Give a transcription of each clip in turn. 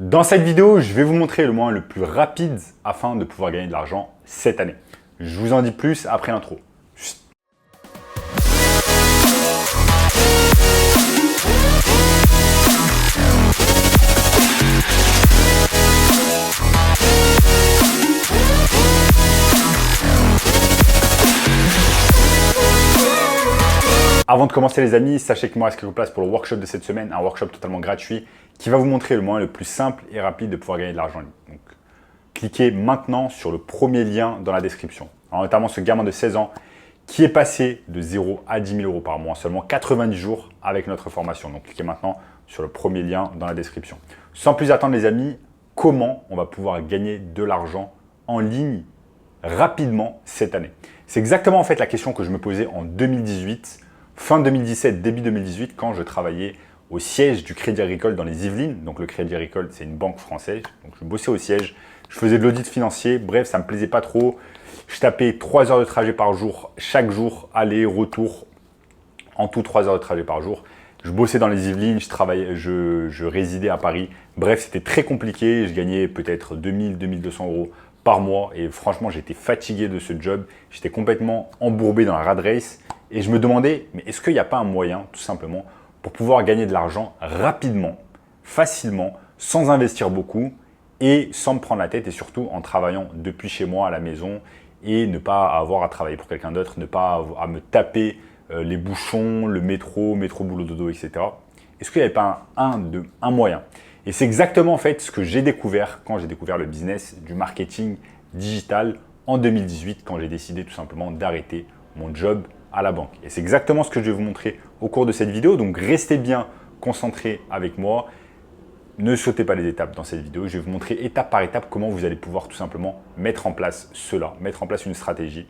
Dans cette vidéo, je vais vous montrer le moyen le plus rapide afin de pouvoir gagner de l'argent cette année. Je vous en dis plus après l'intro. Avant de commencer les amis, sachez que moi, il reste quelques places pour le workshop de cette semaine, un workshop totalement gratuit qui va vous montrer le moyen le plus simple et rapide de pouvoir gagner de l'argent en ligne. Donc, cliquez maintenant sur le premier lien dans la description. Alors, notamment ce gamin de 16 ans qui est passé de 0 à 10 000 euros par mois en seulement 90 jours avec notre formation. Donc, cliquez maintenant sur le premier lien dans la description. Sans plus attendre les amis, comment on va pouvoir gagner de l'argent en ligne rapidement cette année? C'est exactement en fait la question que je me posais en 2018. Fin 2017, début 2018, quand je travaillais au siège du Crédit Agricole dans les Yvelines. Donc le Crédit Agricole, c'est une banque française. Donc je bossais au siège, je faisais de l'audit financier. Bref, ça ne me plaisait pas trop. Je tapais 3 heures de trajet par jour, chaque jour, aller, retour. En tout, 3 heures de trajet par jour. Je bossais dans les Yvelines, je résidais à Paris. Bref, c'était très compliqué. Je gagnais peut-être 2000, 2200 euros par mois. Et franchement, j'étais fatigué de ce job. J'étais complètement embourbé dans la rat race. Et je me demandais, mais est-ce qu'il n'y a pas un moyen, tout simplement, pour pouvoir gagner de l'argent rapidement, facilement, sans investir beaucoup et sans me prendre la tête et surtout en travaillant depuis chez moi à la maison et ne pas avoir à travailler pour quelqu'un d'autre, ne pas avoir à me taper les bouchons, le métro boulot dodo, etc. Est-ce qu'il n'y avait pas un moyen? Et c'est exactement en fait ce que j'ai découvert quand j'ai découvert le business du marketing digital en 2018 quand j'ai décidé tout simplement d'arrêter mon job à la banque. Et c'est exactement ce que je vais vous montrer au cours de cette vidéo. Donc, restez bien concentrés avec moi. Ne sautez pas les étapes dans cette vidéo. Je vais vous montrer étape par étape comment vous allez pouvoir tout simplement mettre en place cela, mettre en place une stratégie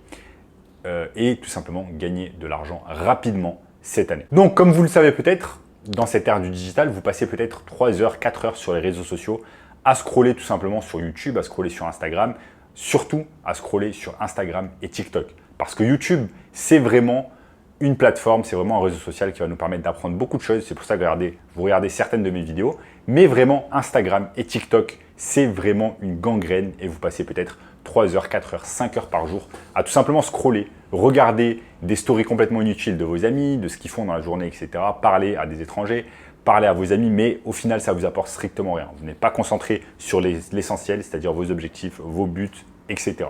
et tout simplement gagner de l'argent rapidement cette année. Donc, comme vous le savez peut-être, dans cette ère du digital, vous passez peut-être 3 heures, 4 heures sur les réseaux sociaux à scroller tout simplement sur YouTube, à scroller sur Instagram, surtout à scroller sur Instagram et TikTok. Parce que YouTube, c'est vraiment une plateforme, c'est vraiment un réseau social qui va nous permettre d'apprendre beaucoup de choses. C'est pour ça que vous regardez certaines de mes vidéos. Mais vraiment, Instagram et TikTok, c'est vraiment une gangrène et vous passez peut-être 3 heures, 4 heures, 5 heures par jour à tout simplement scroller, regarder des stories complètement inutiles de vos amis, de ce qu'ils font dans la journée, etc. Parler à des étrangers, parler à vos amis, mais au final, ça vous apporte strictement rien. Vous n'êtes pas concentré sur l'essentiel, c'est-à-dire vos objectifs, vos buts, etc.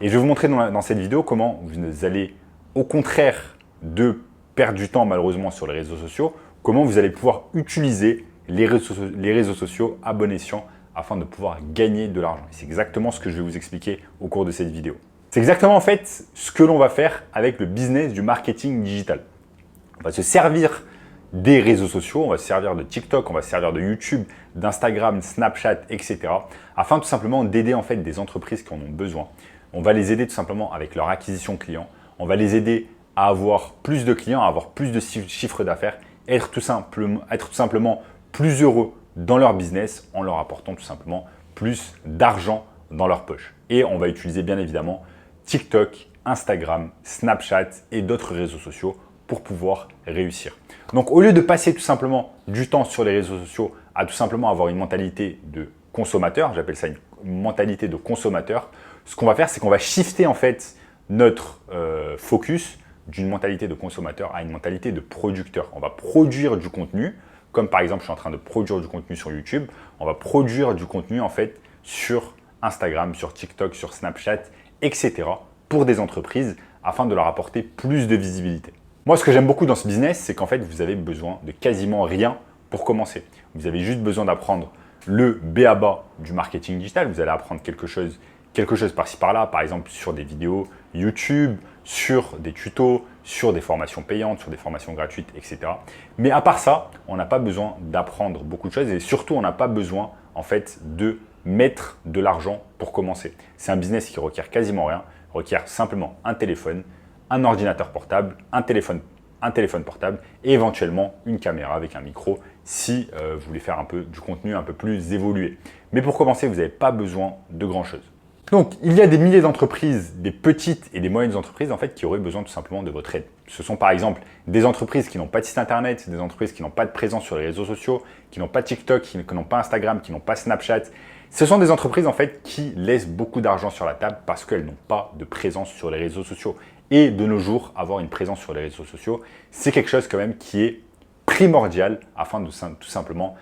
Et je vais vous montrer dans cette vidéo comment vous allez, au contraire de perdre du temps malheureusement sur les réseaux sociaux, comment vous allez pouvoir utiliser les réseaux sociaux à bon escient afin de pouvoir gagner de l'argent. C'est exactement ce que je vais vous expliquer au cours de cette vidéo. C'est exactement en fait ce que l'on va faire avec le business du marketing digital. On va se servir des réseaux sociaux, on va se servir de TikTok, on va se servir de YouTube, d'Instagram, Snapchat, etc. afin tout simplement d'aider en fait des entreprises qui en ont besoin. On va les aider tout simplement avec leur acquisition client. On va les aider à avoir plus de clients, à avoir plus de chiffre d'affaires, être tout simplement plus heureux dans leur business en leur apportant tout simplement plus d'argent dans leur poche. Et on va utiliser bien évidemment TikTok, Instagram, Snapchat et d'autres réseaux sociaux pour pouvoir réussir. Donc au lieu de passer tout simplement du temps sur les réseaux sociaux à tout simplement avoir une mentalité de consommateur, j'appelle ça une mentalité de consommateur, ce qu'on va faire, c'est qu'on va shifter en fait notre focus d'une mentalité de consommateur à une mentalité de producteur. On va produire du contenu, comme par exemple, je suis en train de produire du contenu sur YouTube. On va produire du contenu en fait sur Instagram, sur TikTok, sur Snapchat, etc. pour des entreprises afin de leur apporter plus de visibilité. Moi, ce que j'aime beaucoup dans ce business, c'est qu'en fait, vous avez besoin de quasiment rien pour commencer. Vous avez juste besoin d'apprendre le b.a.-ba du marketing digital. Vous allez apprendre quelque chose par-ci par-là, par exemple sur des vidéos YouTube, sur des tutos, sur des formations payantes, sur des formations gratuites, etc. Mais à part ça, on n'a pas besoin d'apprendre beaucoup de choses et surtout, on n'a pas besoin en fait de mettre de l'argent pour commencer. C'est un business qui requiert quasiment rien, requiert simplement un téléphone, un ordinateur portable, un téléphone portable et éventuellement une caméra avec un micro si vous voulez faire du contenu un peu plus évolué. Mais pour commencer, vous n'avez pas besoin de grand-chose. Donc, il y a des milliers d'entreprises, des petites et des moyennes entreprises en fait qui auraient besoin tout simplement de votre aide. Ce sont par exemple des entreprises qui n'ont pas de site internet, des entreprises qui n'ont pas de présence sur les réseaux sociaux, qui n'ont pas TikTok, qui n'ont pas Instagram, qui n'ont pas Snapchat. Ce sont des entreprises en fait qui laissent beaucoup d'argent sur la table parce qu'elles n'ont pas de présence sur les réseaux sociaux. Et de nos jours, avoir une présence sur les réseaux sociaux, c'est quelque chose quand même qui est primordial afin de tout simplement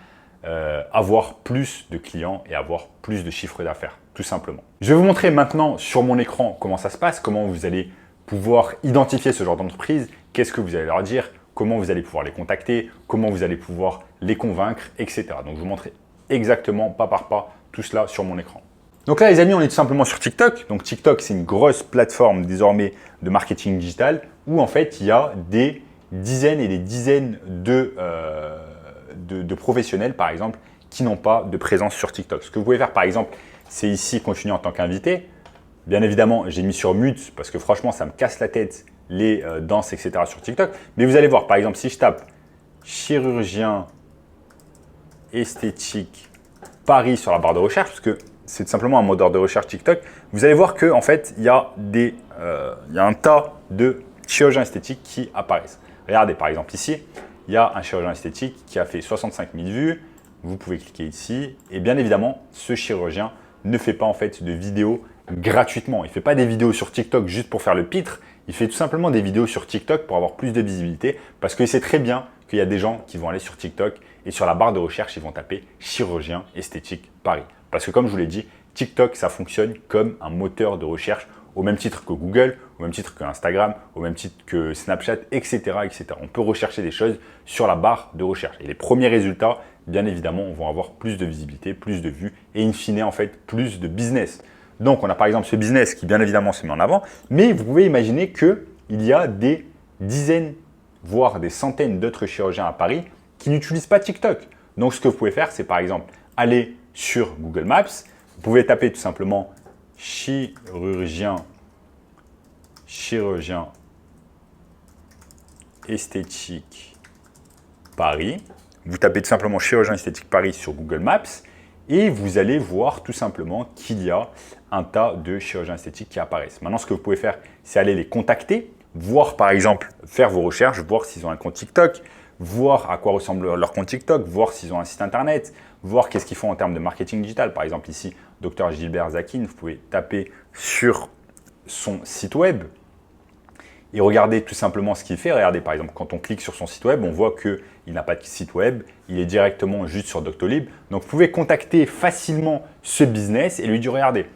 avoir plus de clients et avoir plus de chiffre d'affaires, tout simplement. Je vais vous montrer maintenant sur mon écran comment ça se passe, comment vous allez pouvoir identifier ce genre d'entreprise, qu'est-ce que vous allez leur dire, comment vous allez pouvoir les contacter, comment vous allez pouvoir les convaincre, etc. Donc, je vous montrer exactement pas par pas tout cela sur mon écran. Donc là, les amis, on est tout simplement sur TikTok. Donc, TikTok, c'est une grosse plateforme désormais de marketing digital où en fait, il y a des dizaines et des dizaines de professionnels, par exemple, qui n'ont pas de présence sur TikTok. Ce que vous pouvez faire, par exemple, c'est ici continuer en tant qu'invité. Bien évidemment, j'ai mis sur mute parce que franchement, ça me casse la tête les danses, etc. sur TikTok. Mais vous allez voir, par exemple, si je tape chirurgien esthétique Paris sur la barre de recherche, parce que c'est tout simplement un moteur de recherche TikTok, vous allez voir qu'en fait, il y a un tas de chirurgiens esthétiques qui apparaissent. Regardez, par exemple, ici, il y a un chirurgien esthétique qui a fait 65 000 vues. Vous pouvez cliquer ici. Et bien évidemment, ce chirurgien ne fait pas en fait de vidéos gratuitement. Il ne fait pas des vidéos sur TikTok juste pour faire le pitre. Il fait tout simplement des vidéos sur TikTok pour avoir plus de visibilité parce qu'il sait très bien qu'il y a des gens qui vont aller sur TikTok et sur la barre de recherche, ils vont taper chirurgien esthétique Paris. Parce que comme je vous l'ai dit, TikTok, ça fonctionne comme un moteur de recherche au même titre que Google, au même titre que Instagram, au même titre que Snapchat, etc., etc. On peut rechercher des choses sur la barre de recherche. Et les premiers résultats, bien évidemment, vont avoir plus de visibilité, plus de vues et in fine, en fait, plus de business. Donc, on a par exemple ce business qui, bien évidemment, se met en avant, mais vous pouvez imaginer qu'il y a des dizaines, voire des centaines d'autres chirurgiens à Paris qui n'utilisent pas TikTok. Donc, ce que vous pouvez faire, c'est par exemple aller sur Google Maps. Vous pouvez taper tout simplement chirurgien esthétique Paris. Vous tapez tout simplement chirurgien esthétique Paris sur Google Maps et vous allez voir tout simplement qu'il y a un tas de chirurgiens esthétiques qui apparaissent. Maintenant, ce que vous pouvez faire, c'est aller les contacter, voir par exemple, faire vos recherches, voir s'ils ont un compte TikTok, voir à quoi ressemble leur compte TikTok, voir s'ils ont un site internet, voir qu'est-ce qu'ils font en termes de marketing digital. Par exemple, ici, Dr Gilbert Zakin, vous pouvez taper sur son site web et regarder tout simplement ce qu'il fait. Regardez, par exemple, quand on clique sur son site web, on voit qu'il n'a pas de site web, il est directement juste sur Doctolib. Donc, vous pouvez contacter facilement ce business et lui dire, regardez,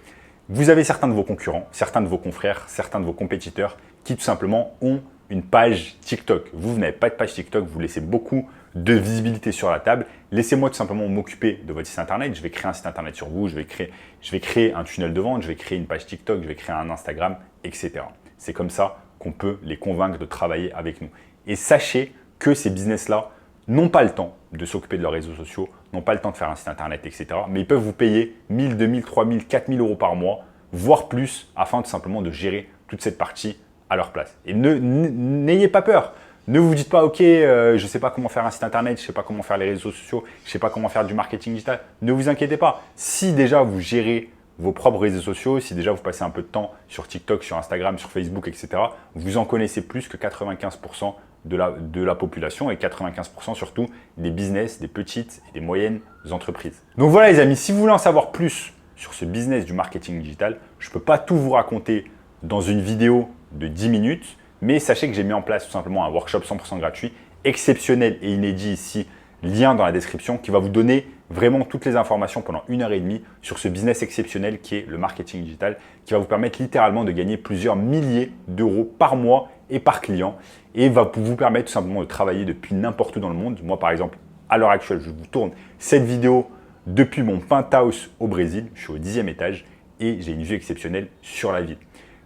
vous avez certains de vos concurrents, certains de vos confrères, certains de vos compétiteurs qui tout simplement ont une page TikTok. Vous n'avez pas de page TikTok, vous laissez beaucoup de visibilité sur la table. Laissez-moi tout simplement m'occuper de votre site internet. Je vais créer un site internet sur vous, je vais créer un tunnel de vente, je vais créer une page TikTok, je vais créer un Instagram, etc. C'est comme ça qu'on peut les convaincre de travailler avec nous. Et sachez que ces business-là n'ont pas le temps de s'occuper de leurs réseaux sociaux, n'ont pas le temps de faire un site internet, etc. Mais ils peuvent vous payer 1000, 2000, 3000, 4000 euros par mois, voire plus, afin tout simplement de gérer toute cette partie à leur place. Et n'ayez pas peur. Ne vous dites pas, ok, je ne sais pas comment faire un site internet, je ne sais pas comment faire les réseaux sociaux, je ne sais pas comment faire du marketing digital. Ne vous inquiétez pas. Si déjà vous gérez vos propres réseaux sociaux, si déjà vous passez un peu de temps sur TikTok, sur Instagram, sur Facebook, etc., vous en connaissez plus que 95% de la population et 95% surtout des business, des petites et des moyennes entreprises. Donc voilà les amis, si vous voulez en savoir plus sur ce business du marketing digital, je ne peux pas tout vous raconter dans une vidéo de 10 minutes, mais sachez que j'ai mis en place tout simplement un workshop 100% gratuit, exceptionnel et inédit ici, lien dans la description, qui va vous donner vraiment toutes les informations pendant 1h30 sur ce business exceptionnel qui est le marketing digital, qui va vous permettre littéralement de gagner plusieurs milliers d'euros par mois et par client et va vous permettre tout simplement de travailler depuis n'importe où dans le monde. Moi par exemple, à l'heure actuelle, je vous tourne cette vidéo depuis mon penthouse au Brésil, je suis au 10e étage et j'ai une vue exceptionnelle sur la ville.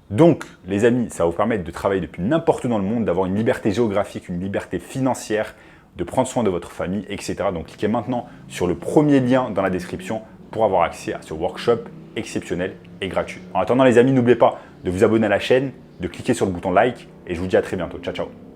Donc, les amis, ça va vous permettre de travailler depuis n'importe où dans le monde, d'avoir une liberté géographique, une liberté financière, de prendre soin de votre famille, etc. Donc, cliquez maintenant sur le premier lien dans la description pour avoir accès à ce workshop exceptionnel et gratuit. En attendant, les amis, n'oubliez pas de vous abonner à la chaîne, de cliquer sur le bouton like et je vous dis à très bientôt. Ciao, ciao.